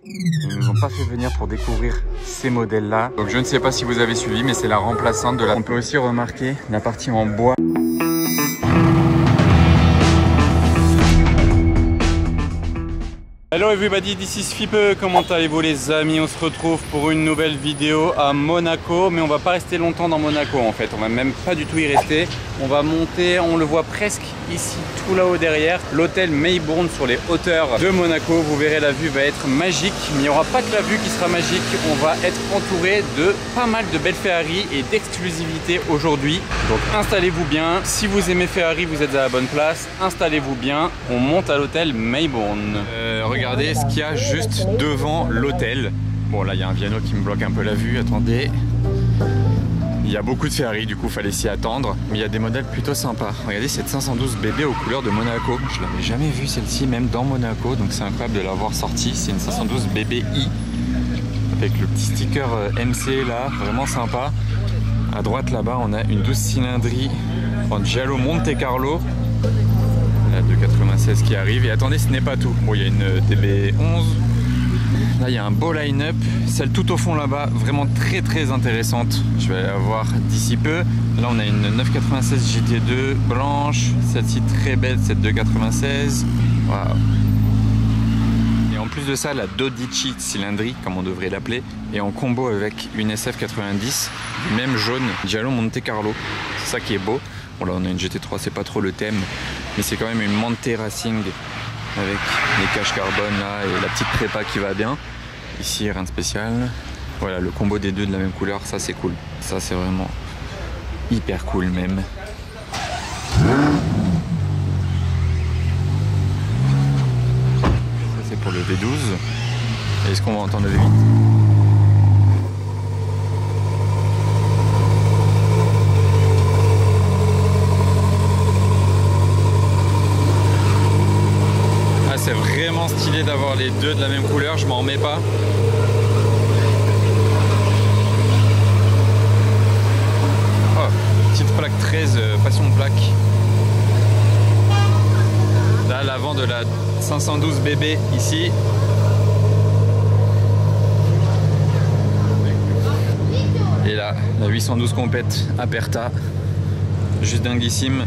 Ils nous ont pas fait venir pour découvrir ces modèles-là. Donc je ne sais pas si vous avez suivi, mais c'est la remplaçante de la... On peut aussi remarquer la partie en bois. Hello everybody, this is Fipe. Comment allez-vous les amis? On se retrouve pour une nouvelle vidéo à Monaco, mais on va pas rester longtemps dans Monaco en fait, on va même pas du tout y rester. On va monter, on le voit presque ici tout là-haut derrière, l'hôtel Maybourne sur les hauteurs de Monaco. Vous verrez, la vue va être magique, mais il n'y aura pas que la vue qui sera magique, on va être entouré de pas mal de belles Ferrari et d'exclusivité aujourd'hui. Donc installez-vous bien, si vous aimez Ferrari vous êtes à la bonne place, installez-vous bien, on monte à l'hôtel Maybourne. Regardez ce qu'il y a juste devant l'hôtel. Bon là il y a un Viano qui me bloque un peu la vue, attendez. Il y a beaucoup de Ferrari, du coup fallait s'y attendre, mais il y a des modèles plutôt sympas. Regardez cette 512 BB aux couleurs de Monaco. Je l'avais jamais vue celle-ci, même dans Monaco, donc c'est incroyable de l'avoir sortie. C'est une 512 BBI avec le petit sticker MC là, vraiment sympa. À droite là-bas, on a une 12 cylindrée en Giallo Monte Carlo. La 296 qui arrive. Et attendez, ce n'est pas tout. Bon, il y a une TB11. Là, il y a un beau line-up. Celle tout au fond là-bas, vraiment très intéressante. Je vais la voir d'ici peu. Là, on a une 996 GT2 blanche. Celle-ci très belle, cette 296. Waouh. Et en plus de ça, la Dodici cylindrique, comme on devrait l'appeler, est en combo avec une SF90, du même jaune, Giallo Monte Carlo. C'est ça qui est beau. Bon, là, on a une GT3, c'est pas trop le thème, mais c'est quand même une Monte Racing avec les caches carbone là et la petite prépa qui va bien. Ici, rien de spécial. Voilà, le combo des deux de la même couleur, ça c'est cool. Ça c'est vraiment hyper cool même. Ça c'est pour le V12. Est-ce qu'on va entendre le V8? C'est vraiment stylé d'avoir les deux de la même couleur, je m'en remets pas. Oh, petite plaque 13, passion de plaque. Là, l'avant de la 512 BB ici. Et là, la 812 Compète Aperta. Juste dinguissime.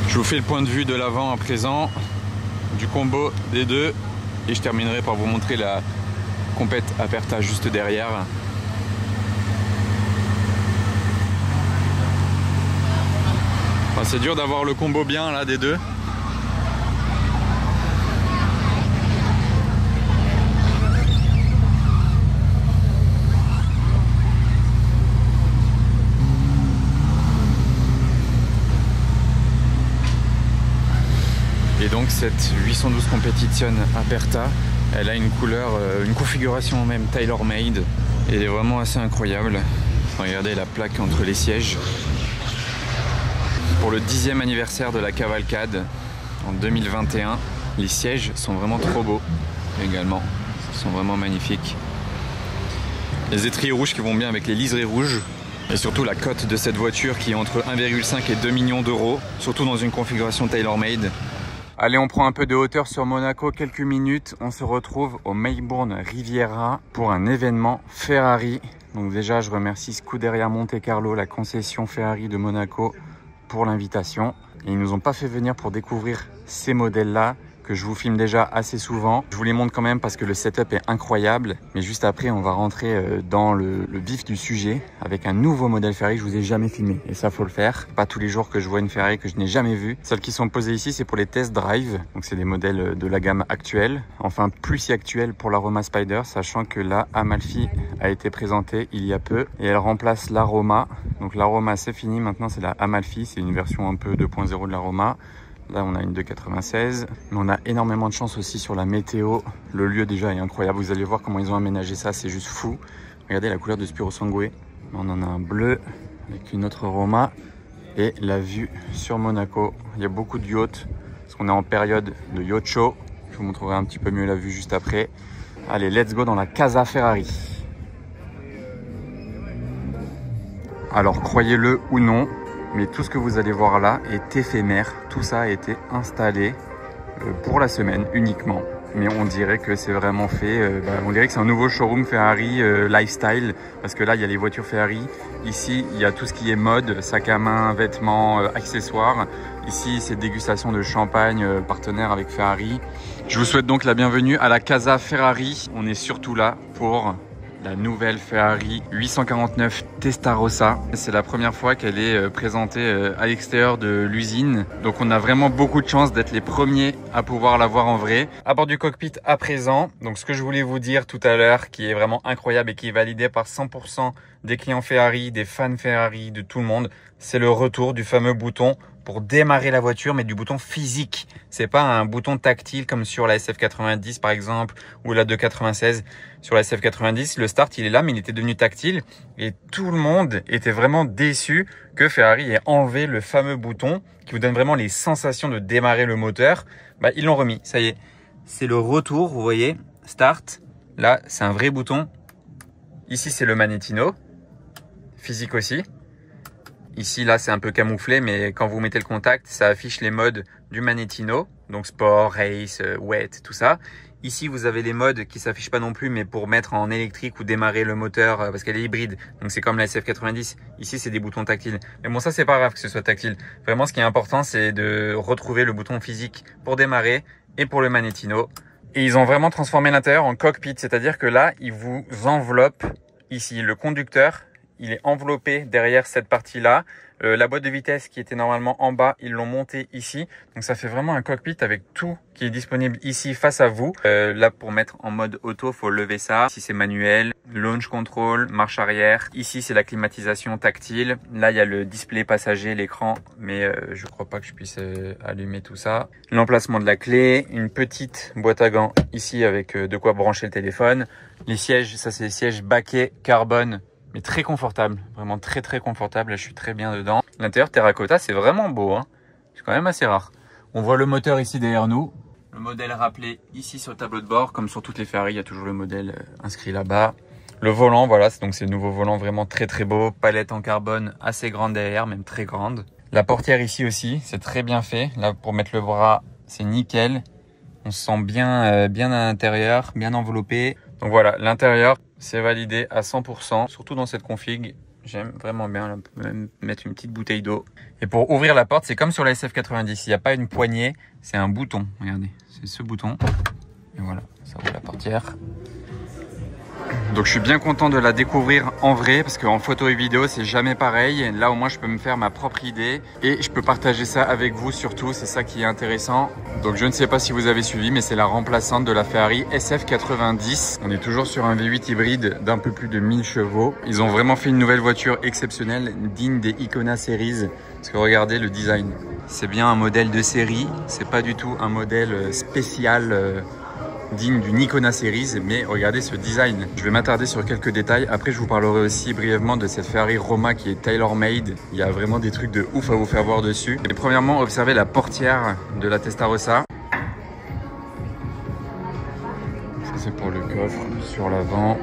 Je vous fais le point de vue de l'avant à présent, du combo des deux, et je terminerai par vous montrer la Compète Aperta juste derrière. Enfin, c'est dur d'avoir le combo bien là des deux. Et donc cette 812 Competition Aperta, elle a une couleur, une configuration même tailor-made, et elle est vraiment assez incroyable. Regardez la plaque entre les sièges. Pour le 10e anniversaire de la cavalcade en 2021, les sièges sont vraiment trop beaux également, ils sont vraiment magnifiques. Les étriers rouges qui vont bien avec les liserés rouges. Et surtout la cote de cette voiture qui est entre 1,5 et 2 millions d'euros, surtout dans une configuration tailor-made. Allez, on prend un peu de hauteur sur Monaco, quelques minutes. On se retrouve au Maybourne Riviera pour un événement Ferrari. Donc déjà, je remercie Scuderia Monte Carlo, la concession Ferrari de Monaco, pour l'invitation. Et ils nous ont pas fait venir pour découvrir ces modèles-là, que je vous filme déjà assez souvent. Je vous les montre quand même parce que le setup est incroyable. Mais juste après, on va rentrer dans le vif du sujet avec un nouveau modèle Ferrari que je vous ai jamais filmé. Et ça, faut le faire. Pas tous les jours que je vois une Ferrari que je n'ai jamais vue. Celles qui sont posées ici, c'est pour les test drive. Donc c'est des modèles de la gamme actuelle. Enfin, plus si actuelle pour l'Aroma Spider, sachant que la Amalfi a été présentée il y a peu. Et elle remplace l'Aroma. Donc l'Aroma, c'est fini. Maintenant, c'est la Amalfi. C'est une version un peu 2.0 de l'Aroma. Là, on a une 296, mais on a énormément de chance aussi sur la météo. Le lieu déjà est incroyable. Vous allez voir comment ils ont aménagé ça, c'est juste fou. Regardez la couleur de Spiro Sangue. On en a un bleu avec une autre Roma et la vue sur Monaco. Il y a beaucoup de yachts parce qu'on est en période de yacht show. Je vous montrerai un petit peu mieux la vue juste après. Allez, let's go dans la Casa Ferrari. Alors, croyez-le ou non, mais tout ce que vous allez voir là est éphémère. Tout ça a été installé pour la semaine uniquement. mais on dirait que c'est vraiment fait, on dirait que c'est un nouveau showroom Ferrari lifestyle, parce que là il y a les voitures Ferrari, ici il y a tout ce qui est mode, sac à main, vêtements, accessoires, ici c'est dégustation de champagne, partenaire avec Ferrari. Je vous souhaite donc la bienvenue à la Casa Ferrari. On est surtout là pour la nouvelle Ferrari 849 Testarossa. C'est la première fois qu'elle est présentée à l'extérieur de l'usine. Donc on a vraiment beaucoup de chance d'être les premiers à pouvoir la voir en vrai. À bord du cockpit à présent, donc ce que je voulais vous dire tout à l'heure, qui est vraiment incroyable et qui est validé par 100% des clients Ferrari, des fans Ferrari, de tout le monde, c'est le retour du fameux bouton pour démarrer la voiture, mais du bouton physique. C'est pas un bouton tactile comme sur la SF90 par exemple ou la 296. Sur la SF90, le start il est là, mais il était devenu tactile et tout le monde était vraiment déçu que Ferrari ait enlevé le fameux bouton qui vous donne vraiment les sensations de démarrer le moteur. Bah, ils l'ont remis, ça y est. C'est le retour, vous voyez, start. Là, c'est un vrai bouton. Ici, c'est le Manettino, physique aussi. Ici, là, c'est un peu camouflé, mais quand vous mettez le contact, ça affiche les modes du Manettino. Donc sport, race, wet, tout ça. Ici, vous avez les modes qui s'affichent pas non plus, mais pour mettre en électrique ou démarrer le moteur, parce qu'elle est hybride. Donc c'est comme la SF90. Ici, c'est des boutons tactiles. Mais bon, ça, c'est pas grave que ce soit tactile. Vraiment, ce qui est important, c'est de retrouver le bouton physique pour démarrer et pour le Manettino. Et ils ont vraiment transformé l'intérieur en cockpit. C'est-à-dire que là, ils vous enveloppent ici le conducteur. Il est enveloppé derrière cette partie-là. La boîte de vitesse qui était normalement en bas, ils l'ont montée ici. Donc ça fait vraiment un cockpit avec tout qui est disponible ici face à vous. Là, pour mettre en mode auto, faut lever ça. Ici, c'est manuel. Launch control, marche arrière. Ici, c'est la climatisation tactile. Là, il y a le display passager, l'écran. Mais je crois pas que je puisse allumer tout ça. L'emplacement de la clé. Une petite boîte à gants ici avec de quoi brancher le téléphone. Les sièges, ça c'est les sièges baquets carbone. Mais très confortable, vraiment très confortable. Là, je suis très bien dedans. L'intérieur terracotta, c'est vraiment beau, hein. C'est quand même assez rare. On voit le moteur ici derrière nous. Le modèle rappelé ici sur le tableau de bord, comme sur toutes les Ferrari, il y a toujours le modèle inscrit là-bas. Le volant, voilà, donc c'est le nouveau volant vraiment très beau. Palette en carbone assez grande derrière, même très grande. La portière ici aussi, c'est très bien fait. Là, pour mettre le bras, c'est nickel. On se sent bien, bien à l'intérieur, bien enveloppé. Donc voilà, l'intérieur, c'est validé à 100%, surtout dans cette config. J'aime vraiment bien, là, on peut même mettre une petite bouteille d'eau. Et pour ouvrir la porte, c'est comme sur la SF90, il n'y a pas une poignée, c'est un bouton. Regardez, c'est ce bouton. Et voilà, ça ouvre la portière. Donc je suis bien content de la découvrir en vrai, parce qu'en photo et vidéo c'est jamais pareil. Là au moins je peux me faire ma propre idée et je peux partager ça avec vous surtout, c'est ça qui est intéressant. Donc je ne sais pas si vous avez suivi, mais c'est la remplaçante de la Ferrari SF90. On est toujours sur un V8 hybride d'un peu plus de 1000 chevaux. Ils ont vraiment fait une nouvelle voiture exceptionnelle, digne des Icona Series. Parce que regardez le design, c'est bien un modèle de série, c'est pas du tout un modèle spécial digne d'une Icona Series, mais regardez ce design. Je vais m'attarder sur quelques détails. Après, je vous parlerai aussi brièvement de cette Ferrari Roma qui est tailor-made. Il y a vraiment des trucs de ouf à vous faire voir dessus. Et premièrement, observez la portière de la Testarossa. Ça, c'est pour le coffre sur l'avant.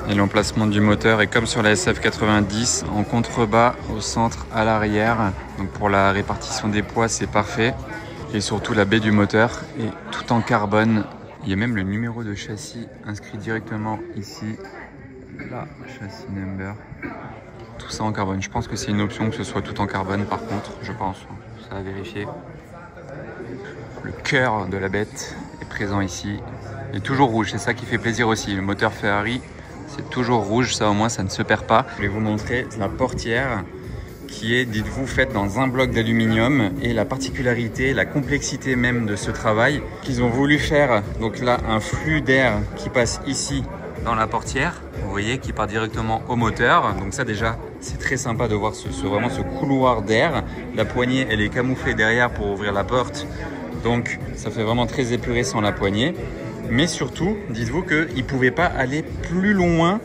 Et l'emplacement du moteur est comme sur la SF90, en contrebas au centre à l'arrière. Donc pour la répartition des poids, c'est parfait. Et surtout la baie du moteur est tout en carbone. Il y a même le numéro de châssis inscrit directement ici. Là, châssis number. Tout ça en carbone. Je pense que c'est une option que ce soit tout en carbone par contre, je pense. Ça à vérifier. Le cœur de la bête est présent ici. Il est toujours rouge, c'est ça qui fait plaisir aussi. Le moteur Ferrari, c'est toujours rouge, ça au moins ça ne se perd pas. Je vais vous montrer la portière qui est, dites-vous, faite dans un bloc d'aluminium. Et la particularité, la complexité même de ce travail, qu'ils ont voulu faire, donc là, un flux d'air qui passe ici dans la portière, vous voyez, qui part directement au moteur. Donc ça déjà, c'est très sympa de voir vraiment ce couloir d'air. La poignée, elle est camouflée derrière pour ouvrir la porte. Donc ça fait vraiment très épuré sans la poignée. Mais surtout, dites-vous qu'ils ne pouvaient pas aller plus loin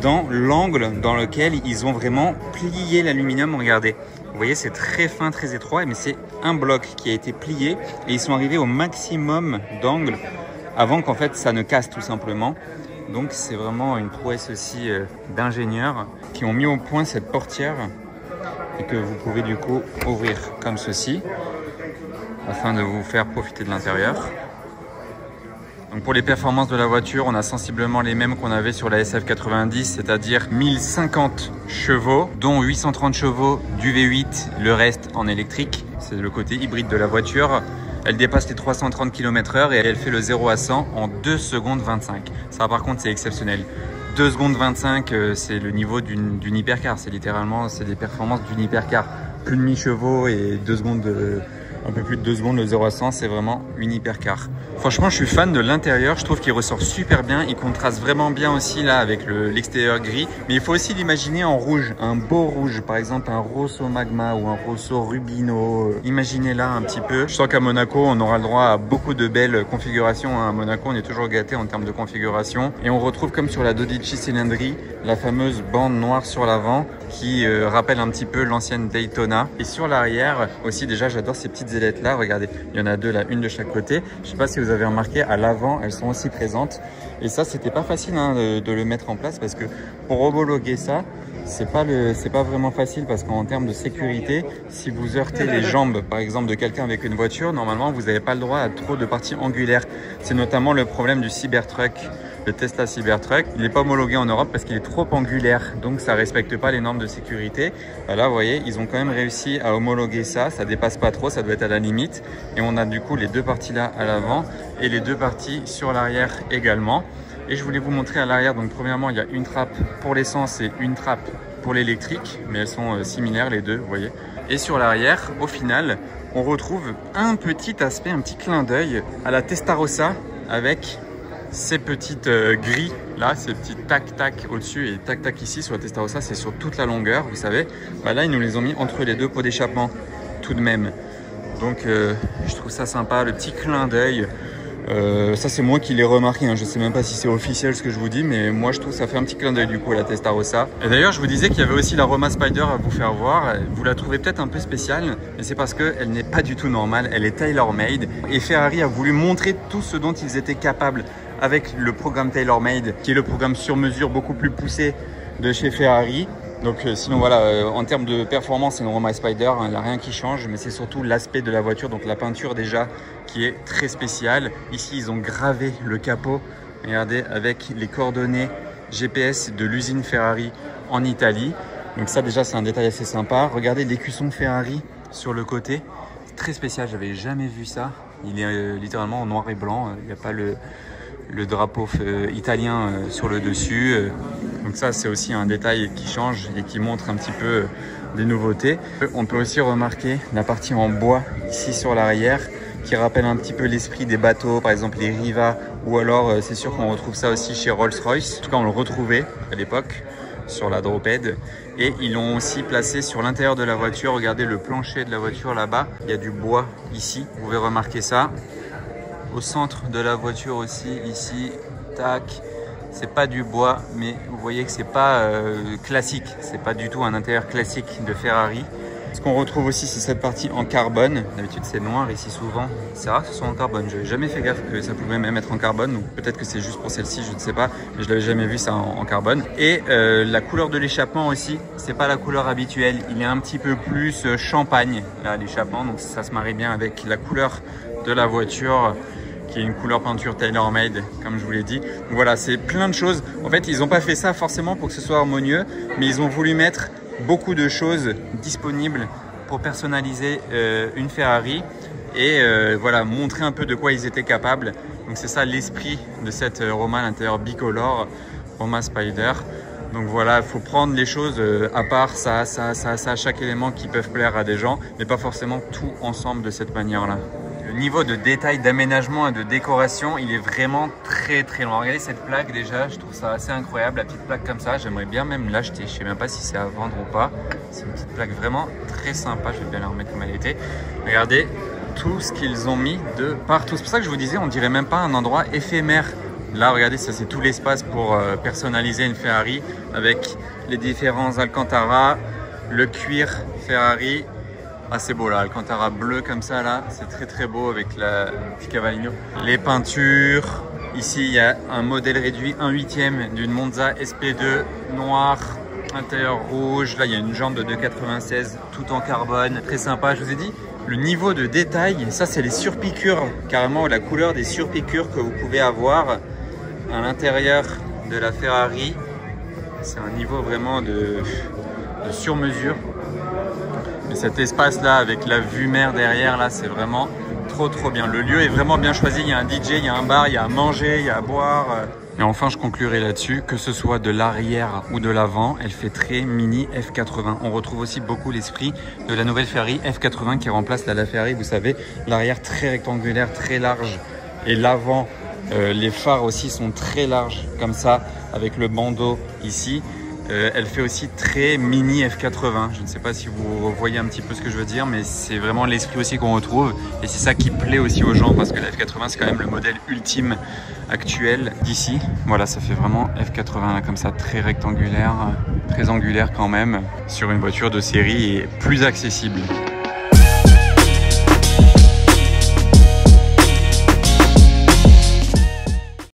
dans l'angle dans lequel ils ont vraiment plié l'aluminium. Regardez, vous voyez, c'est très fin, très étroit, mais c'est un bloc qui a été plié et ils sont arrivés au maximum d'angle avant qu'en fait ça ne casse tout simplement. Donc c'est vraiment une prouesse aussi d'ingénieurs qui ont mis au point cette portière et que vous pouvez du coup ouvrir comme ceci afin de vous faire profiter de l'intérieur. Donc pour les performances de la voiture, on a sensiblement les mêmes qu'on avait sur la SF90, c'est-à-dire 1050 chevaux, dont 830 chevaux du V8, le reste en électrique. C'est le côté hybride de la voiture. Elle dépasse les 330 km/h et elle fait le 0 à 100 en 2 secondes 25. Ça par contre c'est exceptionnel. 2 secondes 25, c'est le niveau d'une hypercar. C'est littéralement, c'est des performances d'une hypercar. Plus de 1000 chevaux et 2 secondes, un peu plus de 2 secondes, le 0 à 100, c'est vraiment une hypercar. Franchement, je suis fan de l'intérieur. Je trouve qu'il ressort super bien. Il contraste vraiment bien aussi là avec l'extérieur gris. Mais il faut aussi l'imaginer en rouge, un beau rouge. Par exemple, un Rosso Magma ou un Rosso Rubino. Imaginez-là un petit peu. Je sens qu'à Monaco, on aura le droit à beaucoup de belles configurations. À Monaco, on est toujours gâté en termes de configuration. Et on retrouve comme sur la Dodici Cylindri, la fameuse bande noire sur l'avant qui rappelle un petit peu l'ancienne Daytona. Et sur l'arrière aussi, déjà, j'adore ces petites ailettes là. Regardez, il y en a deux là, une de chaque côté. Je sais pas si vous avez remarqué, à l'avant, elles sont aussi présentes. Et ça, c'était pas facile hein, de le mettre en place parce que pour homologuer ça, c'est pas vraiment facile parce qu'en termes de sécurité, si vous heurtez les jambes, par exemple, de quelqu'un avec une voiture, normalement, vous n'avez pas le droit à trop de parties angulaires. C'est notamment le problème du Cybertruck. Le Tesla Cybertruck, il n'est pas homologué en Europe parce qu'il est trop angulaire, donc ça ne respecte pas les normes de sécurité. Là, vous voyez, ils ont quand même réussi à homologuer ça, ça dépasse pas trop, ça doit être à la limite. Et on a du coup les deux parties là à l'avant et les deux parties sur l'arrière également. Et je voulais vous montrer à l'arrière, donc premièrement, il y a une trappe pour l'essence et une trappe pour l'électrique, mais elles sont similaires les deux, vous voyez. Et sur l'arrière, au final, on retrouve un petit aspect, un petit clin d'œil à la Testarossa avec ces petites grilles là, ces petits tac-tac au-dessus et tac-tac ici sur la Testarossa, c'est sur toute la longueur, vous savez. Là, ils nous les ont mis entre les deux pots d'échappement tout de même. Donc, je trouve ça sympa, le petit clin d'œil. Ça, c'est moi qui l'ai remarqué, hein. Je sais même pas si c'est officiel ce que je vous dis, mais moi, je trouve que ça fait un petit clin d'œil du coup à la Testarossa. Et d'ailleurs, je vous disais qu'il y avait aussi la Roma Spider à vous faire voir. Vous la trouvez peut-être un peu spéciale, mais c'est parce qu'elle n'est pas du tout normale. Elle est tailor-made. Et Ferrari a voulu montrer tout ce dont ils étaient capables avec le programme TaylorMade, qui est le programme sur mesure beaucoup plus poussé de chez Ferrari. Donc sinon voilà, en termes de performance, c'est une Roma Spider, hein, il n'y a rien qui change, mais c'est surtout l'aspect de la voiture, donc la peinture déjà qui est très spéciale. Ici, ils ont gravé le capot, regardez, avec les coordonnées GPS de l'usine Ferrari en Italie. Donc ça déjà, c'est un détail assez sympa. Regardez l'écusson Ferrari sur le côté, c'est très spécial, j'avais jamais vu ça. Il est littéralement en noir et blanc, il n'y a pas le drapeau italien sur le dessus. Donc ça, c'est aussi un détail qui change et qui montre un petit peu des nouveautés. On peut aussi remarquer la partie en bois ici sur l'arrière qui rappelle un petit peu l'esprit des bateaux, par exemple les Riva, ou alors c'est sûr qu'on retrouve ça aussi chez Rolls-Royce. En tout cas, on le retrouvait à l'époque sur la Drophead. Et ils l'ont aussi placé sur l'intérieur de la voiture. Regardez le plancher de la voiture là-bas. Il y a du bois ici, vous pouvez remarquer ça. Au centre de la voiture aussi, ici, tac, c'est pas du bois, mais vous voyez que c'est pas classique, c'est pas du tout un intérieur classique de Ferrari. Ce qu'on retrouve aussi, c'est cette partie en carbone. D'habitude, c'est noir ici souvent. C'est rare que ce soit en carbone. Je n'avais jamais fait gaffe que ça pouvait même être en carbone. Donc peut-être que c'est juste pour celle-ci, je ne sais pas. Mais je l'avais jamais vu ça en carbone. Et la couleur de l'échappement aussi, c'est pas la couleur habituelle. Il est un petit peu plus champagne, là, l'échappement. Donc ça se marie bien avec la couleur de la voiture, qui est une couleur peinture tailor-made, comme je vous l'ai dit. Donc voilà, c'est plein de choses. En fait, ils n'ont pas fait ça forcément pour que ce soit harmonieux, mais ils ont voulu mettre beaucoup de choses disponibles pour personnaliser une Ferrari et voilà, montrer un peu de quoi ils étaient capables. Donc c'est ça l'esprit de cette Roma à l'intérieur bicolore, Roma Spider. Donc voilà, il faut prendre les choses à part, ça, chaque élément qui peuvent plaire à des gens, mais pas forcément tout ensemble de cette manière-là. Le niveau de détail, d'aménagement et de décoration, il est vraiment très loin. Regardez cette plaque déjà, je trouve ça assez incroyable, la petite plaque comme ça. J'aimerais bien même l'acheter, je sais même pas si c'est à vendre ou pas. C'est une petite plaque vraiment très sympa, je vais bien la remettre comme elle était. Regardez tout ce qu'ils ont mis de partout. C'est pour ça que je vous disais, on dirait même pas un endroit éphémère. Là, regardez, ça c'est tout l'espace pour personnaliser une Ferrari avec les différents Alcantara, le cuir Ferrari. Ah, c'est beau là, Alcantara bleu comme ça là, c'est très beau avec la petit Cavallino. Les peintures, ici il y a un modèle réduit 1/8 d'une Monza SP2 noir, intérieur rouge. Là il y a une jambe de 2,96 tout en carbone, très sympa. Je vous ai dit, le niveau de détail. Ça, c'est les surpiqûres, carrément la couleur des surpiqûres que vous pouvez avoir à l'intérieur de la Ferrari. C'est un niveau vraiment de sur-mesure. Et cet espace-là, avec la vue mer derrière, là, c'est vraiment trop bien. Le lieu est vraiment bien choisi. Il y a un DJ, il y a un bar, il y a à manger, il y a à boire. Et enfin, je conclurai là-dessus, que ce soit de l'arrière ou de l'avant, elle fait très mini F80. On retrouve aussi beaucoup l'esprit de la nouvelle Ferrari F80 qui remplace la Ferrari, vous savez, l'arrière très rectangulaire, très large. Et l'avant, les phares aussi sont très larges, comme ça, avec le bandeau ici. Elle fait aussi très mini F80. Je ne sais pas si vous voyez un petit peu ce que je veux dire, mais c'est vraiment l'esprit aussi qu'on retrouve. Et c'est ça qui plaît aussi aux gens, parce que la F80, c'est quand même le modèle ultime actuel d'ici. Voilà, ça fait vraiment F80, là, comme ça, très rectangulaire, très angulaire quand même, sur une voiture de série et plus accessible.